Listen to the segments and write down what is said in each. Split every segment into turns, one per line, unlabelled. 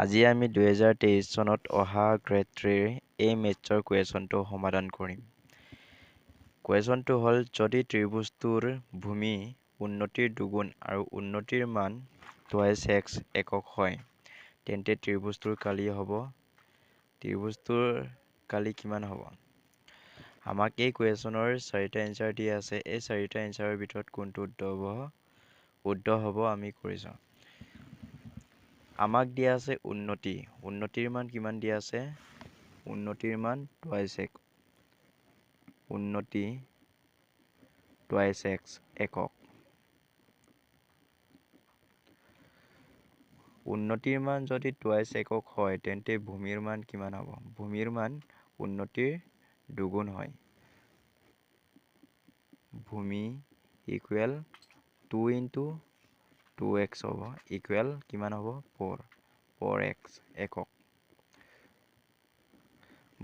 আজি আমি 2023 চনত অহা গ্ৰেড 3ৰ এই মেথছৰ কুৱেশ্যনটো সমাধান কৰিম। কুৱেশ্যনটো হ'ল যদি ত্ৰিভুজটোৰ ভূমি উন্নতিৰ দুগুণ আৰু উন্নতিৰ মান 2x একক হয়, তেন্তে ত্ৰিভুজটোৰ কালি কিমান হ'ব? আমাক এই কুৱেশ্যনৰ 4টা এনচাৰ দিয়া আছে। এই 4টা এনচাৰৰ ভিতৰত কোনটো শুদ্ধ হ'ব আমি কৰি চাওঁ। আমাক দিয়া আছে উন্নতিৰ মান কিমান দিয়া আছে? উন্নতিৰ মান 2x উন্নতি 2x একক। উন্নতিৰ মান যদি 2x একক হয়, তেন্তে ভূমিৰ মান কিমান হ'ব? ভূমিৰ মান উন্নতিৰ দুগুণ হয়। ভূমি ইকুৱেল 2 × 2x হ'ব ইকুৱেল কিমান হ'ব? 4x একক।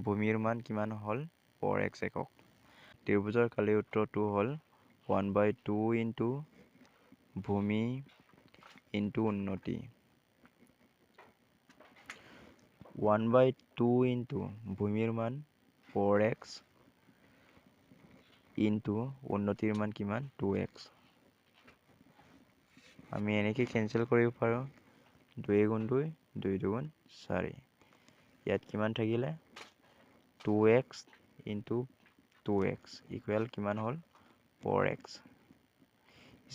ভূমিৰ মান কিমান হ'ল? 4x একক। ত্ৰিভুজৰ কালি উত্তৰটো হ'ল 1/2 × ভূমি × উন্নতি। 1/2 × ভূমিৰ মান 4x × উন্নতিৰ মান কিমান? 2x। আমি এনেকৈ কেনচেল কৰিব পাৰোঁ। 2 × 2 2 × 2 4। ইয়াত কিমান থাকিলে? 2x × 2x ইকুৱেল কিমান হ'ল? 4x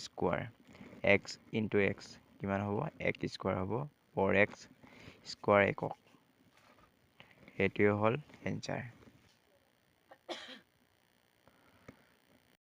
square. x × x কিমান হ'ব? x স্কোৱাৰ হ'ব 4x স্কোৱাৰ একক। সেইটোৱে হ'ল এনচাৰ।